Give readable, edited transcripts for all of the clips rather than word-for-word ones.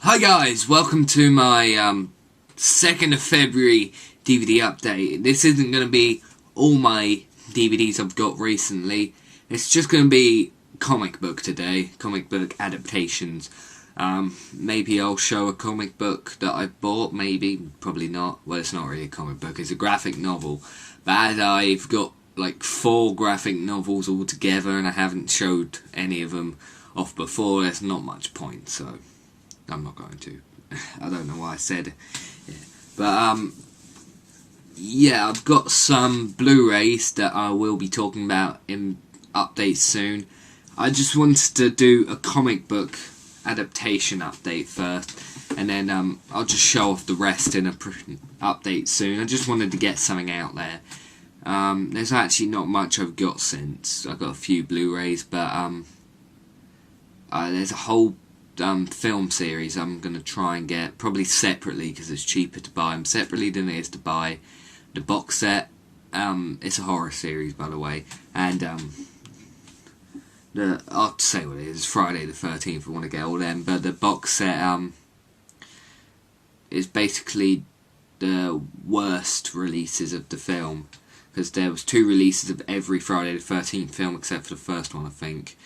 Hi guys, welcome to my 2nd of February DVD update. This isn't going to be all my DVDs I've got recently. It's just going to be comic book today, comic book adaptations. Maybe I'll show a comic book that I bought, maybe, probably not. Well, it's not really a comic book, it's a graphic novel. But as I've got like 4 graphic novels all together and I haven't showed any of them off before, there's not much point, so I'm not going to. I don't know why I said it. Yeah. But, yeah, I've got some Blu-rays that I will be talking about in updates soon. I just wanted to do a comic book adaptation update first, and then I'll just show off the rest in a update soon. I just wanted to get something out there. There's actually not much I've got since. I've got a few Blu-rays, but there's a whole film series I'm going to try and get, probably separately because it's cheaper to buy them separately than it is to buy the box set. It's a horror series, by the way, and I'll say what it is, Friday the 13th if I want to get all them, but the box set is basically the worst releases of the film, because there was 2 releases of every Friday the 13th film except for the first one, I think.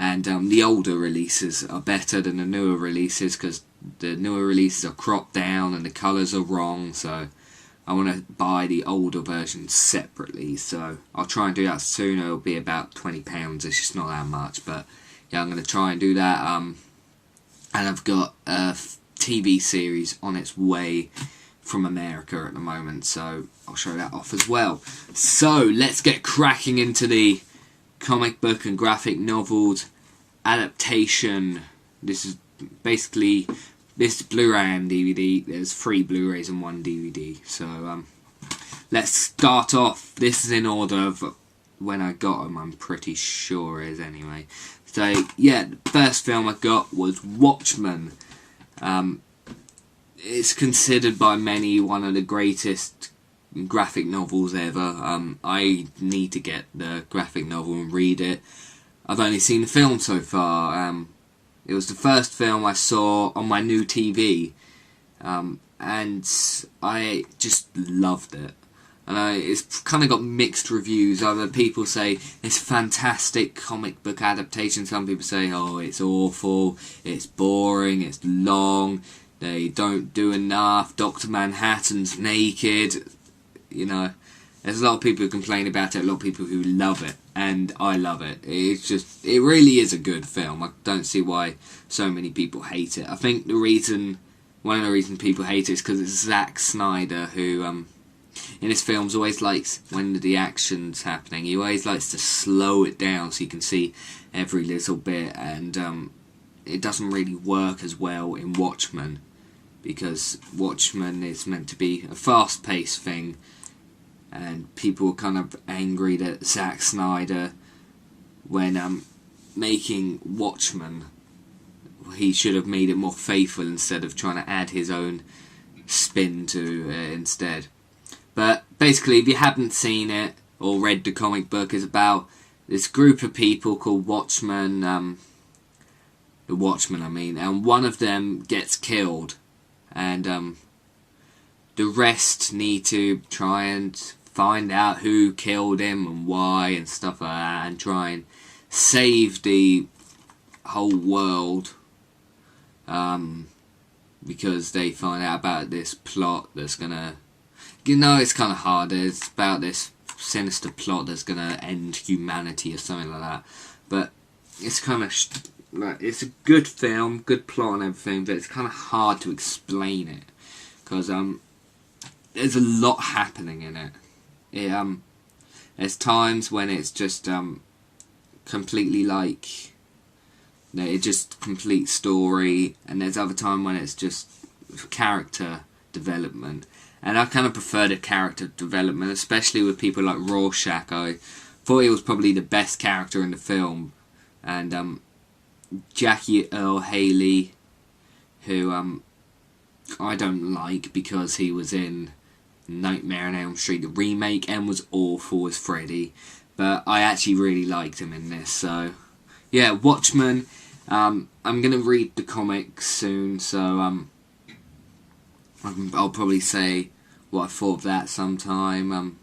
And the older releases are better than the newer releases, because the newer releases are cropped down and the colours are wrong, so I want to buy the older versions separately. So I'll try and do that soon. It'll be about £20, it's just not that much, but yeah, I'm going to try and do that. And I've got a TV series on its way from America at the moment, so I'll show that off as well. So let's get cracking into the comic book and graphic novels adaptation. This is basically, this is Blu-ray and DVD. There's 3 Blu-rays and 1 DVD. So let's start off. This is in order of when I got them, I'm pretty sure it is anyway. So yeah, the first film I got was Watchmen. It's considered by many one of the greatest graphic novels ever. I need to get the graphic novel and read it. I've only seen the film so far. It was the first film I saw on my new TV, and I just loved it. And it's kind of got mixed reviews. Other people say it's a fantastic comic book adaptation. Some people say, oh, it's awful, it's boring, it's long, they don't do enough, Dr. Manhattan's naked. You know, there's a lot of people who complain about it, a lot of people who love it, and I love it. It's just, it really is a good film. I don't see why so many people hate it. I think one of the reasons people hate it is because it's Zack Snyder, who, in his films always likes, when the action's happening, he always likes to slow it down so you can see every little bit, and it doesn't really work as well in Watchmen, because Watchmen is meant to be a fast-paced thing, and people were kind of angry that Zack Snyder, when making Watchmen, he should have made it more faithful instead of trying to add his own spin to it instead. But basically, if you haven't seen it or read the comic book, it's about this group of people called Watchmen, the Watchmen I mean, and one of them gets killed, and the rest need to try and find out who killed him and why and stuff like that, and try and save the whole world, because they find out about this plot that's gonna, you know, it's kind of hard. It's about this sinister plot that's gonna end humanity or something like that. But it's kind of like, it's a good film, good plot and everything, but it's kind of hard to explain it, because there's a lot happening in it. There's times when it's just completely like, it's just complete story, and there's other time when it's just character development, and I kind of prefer the character development, especially with people like Rorschach. I thought he was probably the best character in the film, and Jackie Earle Haley, who I don't like because he was in Nightmare on Elm Street, the remake, and was awful as Freddy, but I actually really liked him in this. So yeah, Watchmen, I'm going to read the comic soon, so I'll probably say what I thought of that sometime.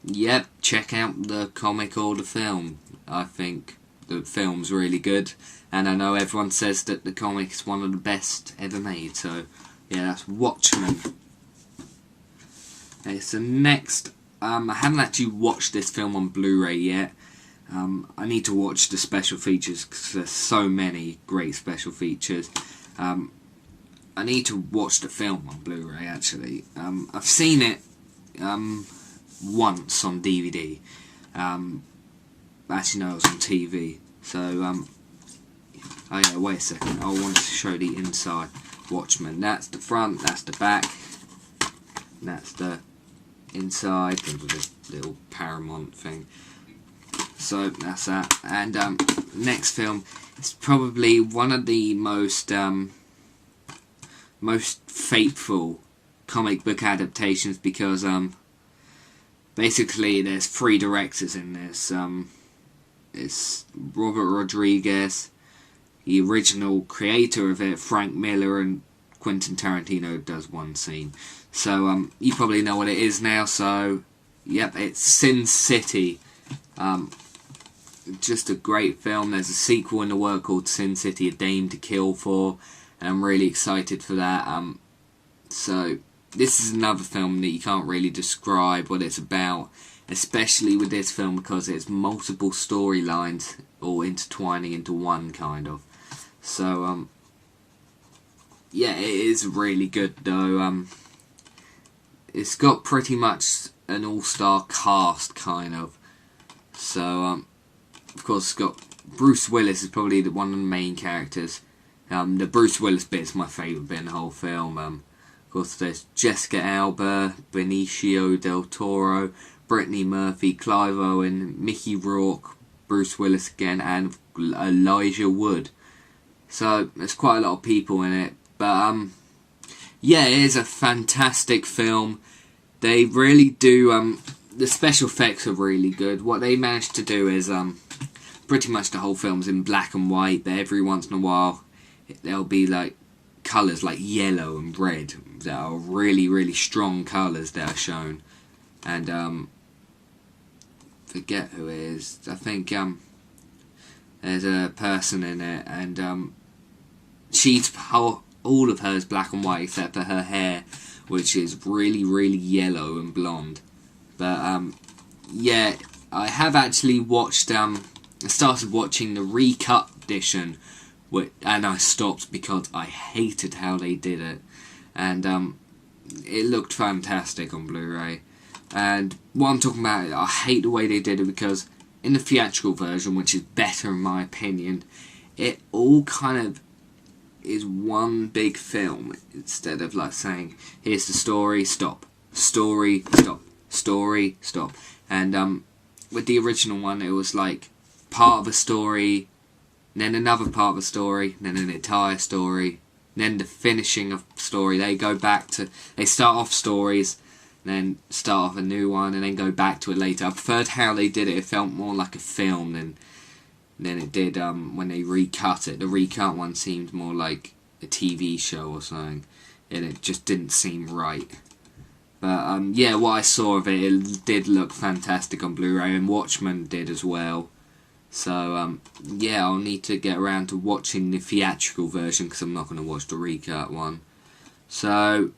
Yep, check out the comic or the film. I think the film's really good, and I know everyone says that the comic is one of the best ever made, so yeah, that's Watchmen. Okay, so next, I haven't actually watched this film on Blu-ray yet. I need to watch the special features because there's so many great special features. I need to watch the film on Blu-ray actually. I've seen it once on DVD. Actually no, it was on TV. So oh yeah, wait a second. I want to show the inside. Watchmen. That's the front. That's the back. That's the inside. With this little Paramount thing. So that's that. And next film is probably one of the most faithful comic book adaptations because basically there's 3 directors in this. It's Robert Rodriguez, the original creator of it, Frank Miller, and Quentin Tarantino does one scene. So you probably know what it is now. So yep, it's Sin City. Just a great film. There's a sequel in the work called Sin City: A Dame to Kill For, and I'm really excited for that. So this is another film that you can't really describe what it's about, especially with this film because it's multiple storylines all intertwining into one kind of. So yeah, it is really good though. It's got pretty much an all-star cast kind of. So of course it's got Bruce Willis is probably one of the main characters. The Bruce Willis bit is my favourite bit in the whole film. Of course there's Jessica Alba, Benicio del Toro, Brittany Murphy, Clive Owen, Mickey Rourke, Bruce Willis again, and Elijah Wood. So there's quite a lot of people in it. But yeah, it is a fantastic film. They really do. The special effects are really good. What they managed to do is pretty much the whole film's in black and white, but every once in a while there'll be like colours like yellow and red that are really, really strong colours that are shown. And forget who it is. I think there's a person in it, and she's all of her is black and white except for her hair, which is really, really yellow and blonde. But yeah, I have actually watched. I started watching the recut edition, and I stopped because I hated how they did it, and it looked fantastic on Blu-ray. And what I'm talking about, I hate the way they did it because in the theatrical version, which is better in my opinion, it all kind of is one big film instead of like saying, here's the story, stop, story, stop, story, stop. And with the original one, it was like part of a story, then another part of a story, then an entire story, then the finishing of story. They start off stories, then start off a new one, and then go back to it later. I preferred how they did it. It felt more like a film than it did when they recut it. The recut one seemed more like a TV show or something, and it just didn't seem right. But yeah, what I saw of it, it did look fantastic on Blu-ray, and Watchmen did as well. So yeah, I'll need to get around to watching the theatrical version because I'm not going to watch the recut one. So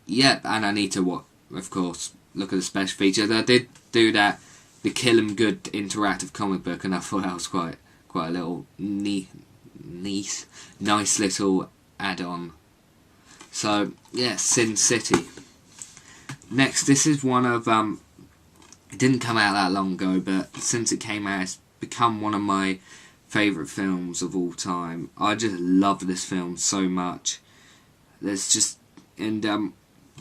yeah, and I need to of course, look at the special features. I did do that, the Kill 'Em Good interactive comic book, and I thought that was quite a little nice little add-on. So yeah, Sin City. Next, this is one of it didn't come out that long ago, but since it came out, it's become one of my favourite films of all time. I just love this film so much.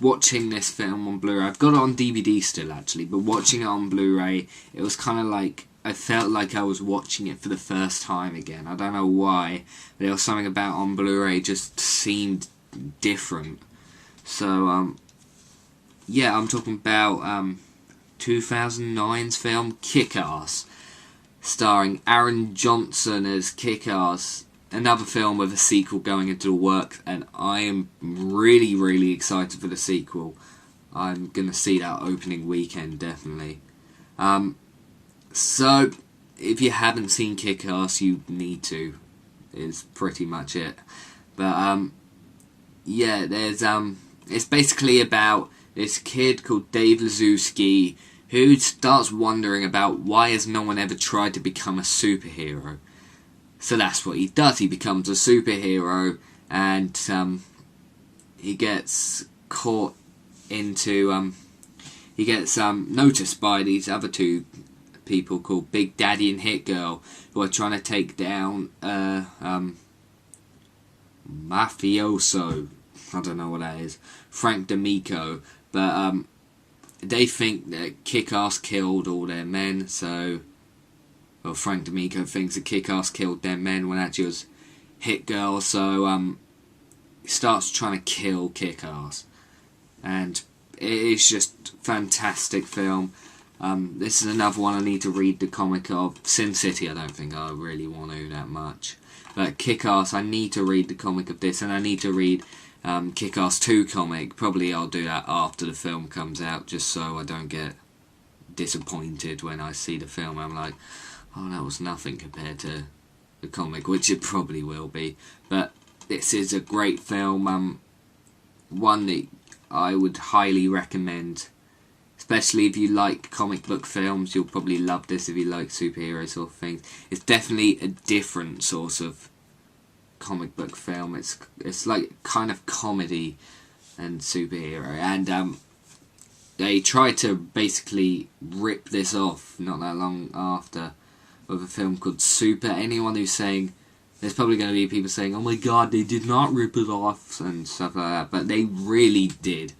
Watching this film on Blu-ray, I've got it on DVD still actually, but watching it on Blu-ray, it was kind of like, I felt like I was watching it for the first time again. I don't know why, but there was something about on Blu-ray just seemed different. So yeah, I'm talking about 2009's film Kick-Ass. starring Aaron Johnson as Kick-Ass. Another film with a sequel going into the works, and I am really, really excited for the sequel. I'm going to see that opening weekend, definitely. So, if you haven't seen Kick-Ass, you need to, is pretty much it. But, yeah, there's, it's basically about this kid called Dave Lazowski who starts wondering about why has no one ever tried to become a superhero. So that's what he does. He becomes a superhero, and he gets caught into he gets noticed by these other two people called Big Daddy and Hit Girl, who are trying to take down mafioso. I don't know what that is. Frank D'Amico, but they think that Kick-Ass killed all their men, so... Well, Frank D'Amico thinks that Kick-Ass killed their men when actually it was Hit Girl, so he starts trying to kill Kick-Ass. And it is just fantastic film. This is another one I need to read the comic of. Sin City, I don't think I really want to that much. But Kick-Ass, I need to read the comic of this, and I need to read Kick-Ass 2 comic. Probably I'll do that after the film comes out, just so I don't get disappointed when I see the film. I'm like, oh, that was nothing compared to the comic, which it probably will be. But this is a great film, one that I would highly recommend. Especially if you like comic book films, you'll probably love this if you like superhero sort of things. It's definitely a different sort of comic book film. It's like kind of comedy and superhero. And they tried to basically rip this off not that long after with a film called Super. Anyone who's saying, there's probably going to be people saying, oh my god, they did not rip it off and stuff like that, but they really did.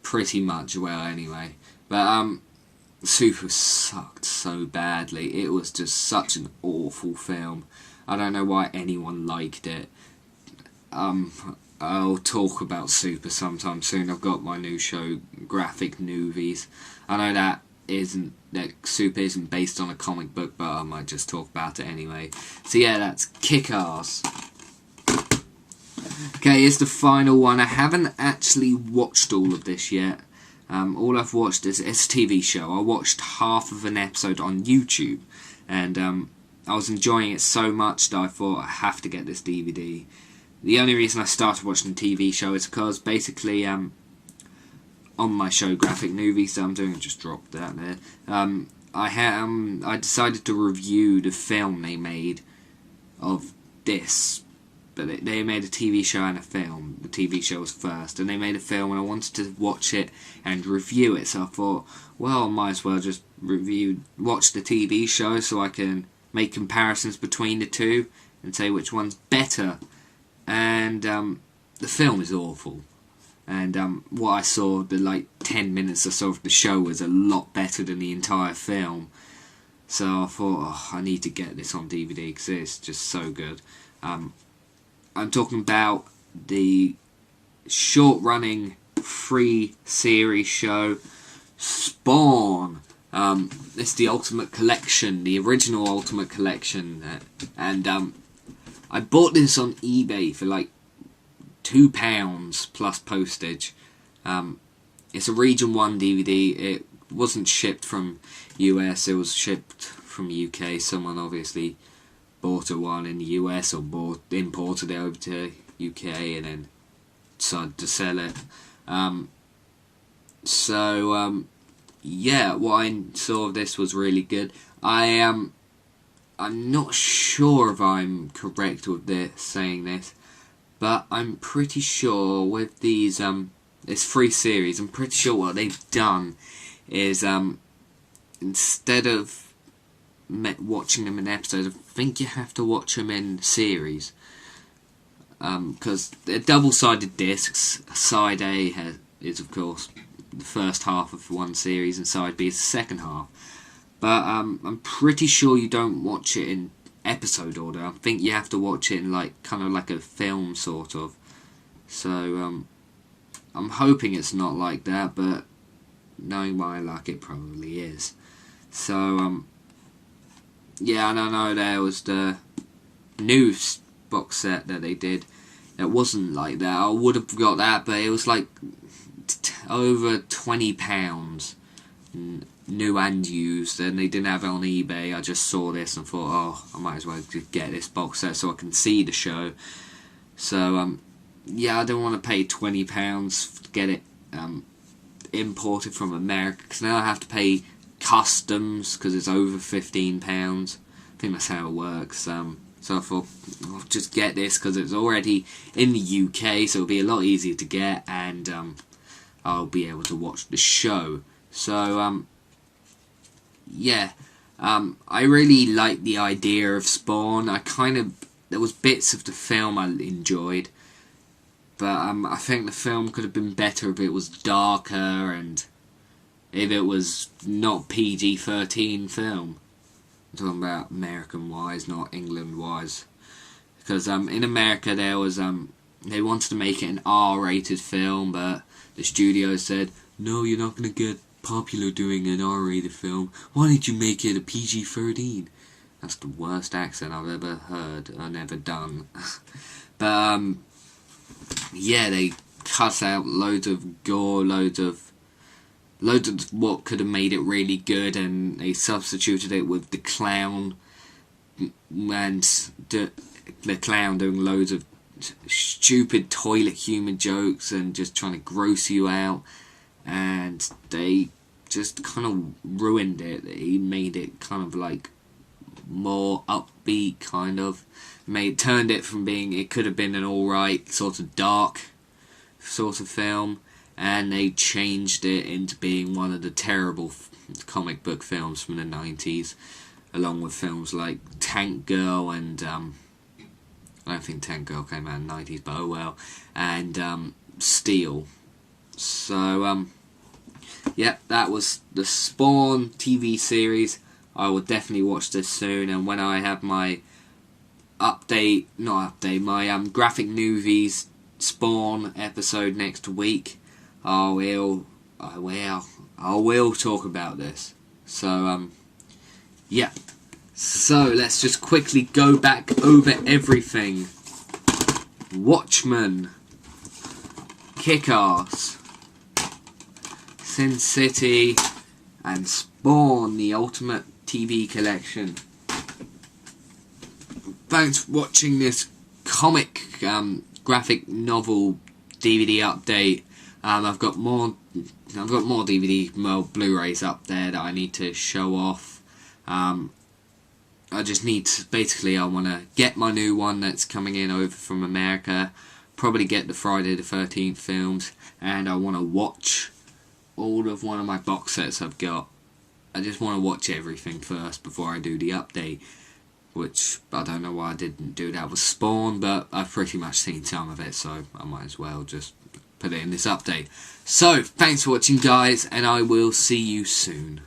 Pretty much well anyway. But Super sucked so badly. It was just such an awful film. I don't know why anyone liked it. I'll talk about Super sometime soon. I've got my new show, Graphic Movies. I know that Super isn't based on a comic book, but I might just talk about it anyway. So yeah, that's Kick-Ass. Okay, here's the final one. I haven't actually watched all of this yet. All I've watched is it's a TV show. I watched half of an episode on YouTube, and I was enjoying it so much that I thought I have to get this DVD. The only reason I started watching the TV show is because basically on my show Graphic Movies, I'm doing, just dropped that there. I decided to review the film they made of this. But they made a TV show and a film. The TV show was first, and they made a film, and I wanted to watch it and review it. So I thought, well, I might as well just watch the TV show, so I can make comparisons between the two and say which one's better. And the film is awful. And what I saw, the 10 minutes or so of the show, was a lot better than the entire film. So I thought, oh, I need to get this on DVD because it's just so good. I'm talking about the short-running free series show Spawn. It's the Ultimate Collection, the original Ultimate Collection, and I bought this on eBay for like £2 plus postage. It's a Region 1 DVD. It wasn't shipped from US, it was shipped from UK. Someone obviously bought a one in the US or imported it over to UK and then decided to sell it. Yeah, what I saw of this was really good. I'm not sure if I'm correct with saying this, but I'm pretty sure with these this free series, I'm pretty sure what they've done is instead of watching them in episodes, I think you have to watch them in series, because they're double-sided discs. Side A is of course the first half of one series, and side B is the second half. But I'm pretty sure you don't watch it in episode order. I think you have to watch it in kind of like a film sort of. So I'm hoping it's not like that, but knowing my luck, it probably is. So yeah, I don't know, there was the new box set that they did. It wasn't like that. I would have got that, but it was like over £20, new and used, and they didn't have it on eBay. I just saw this and thought, oh, I might as well just get this box set so I can see the show. So yeah, I don't want to pay £20 to get it imported from America, because now I have to pay customs because it's over £15. I think that's how it works. So I thought, I'll just get this because it's already in the UK, so it'll be a lot easier to get, and I'll be able to watch the show. So yeah, I really like the idea of Spawn. There was bits of the film I enjoyed, but I think the film could have been better if it was darker and if it was not PG-13 film. I'm talking about American-wise, not England-wise. Because in America there was they wanted to make it an R-rated film, but the studio said, no, you're not going to get popular doing an R-rated film. Why don't you make it a PG-13? That's the worst accent I've ever heard and ever done. But yeah, they cut out loads of gore, loads of what could have made it really good, and they substituted it with the clown, and the clown doing loads of stupid toilet humour jokes and just trying to gross you out, and they just kind of ruined it. He made it kind of like more upbeat, kind of turned it from being, it could have been an alright sort of dark sort of film, and they changed it into being one of the terrible comic book films from the 90s, along with films like Tank Girl and I don't think Tank Girl came out in the 90s, but oh well, and Steel. So yeah, that was the Spawn TV series. I will definitely watch this soon, and when I have my my graphic movies Spawn episode next week, I will talk about this. So yeah. So let's just quickly go back over everything. Watchmen, Kick-Ass, Sin City, and Spawn, the Ultimate TV Collection. Thanks for watching this comic graphic novel DVD update. I've got more DVD, Blu-rays up there that I need to show off. I just need to, basically, I want to get my new one that's coming in over from America, probably get the Friday the 13th films, and I want to watch all of one of my box sets I've got. I just want to watch everything first before I do the update, which I don't know why I didn't do that with Spawn, but I've pretty much seen some of it, so I might as well just put it in this update. So, thanks for watching, guys, and I will see you soon.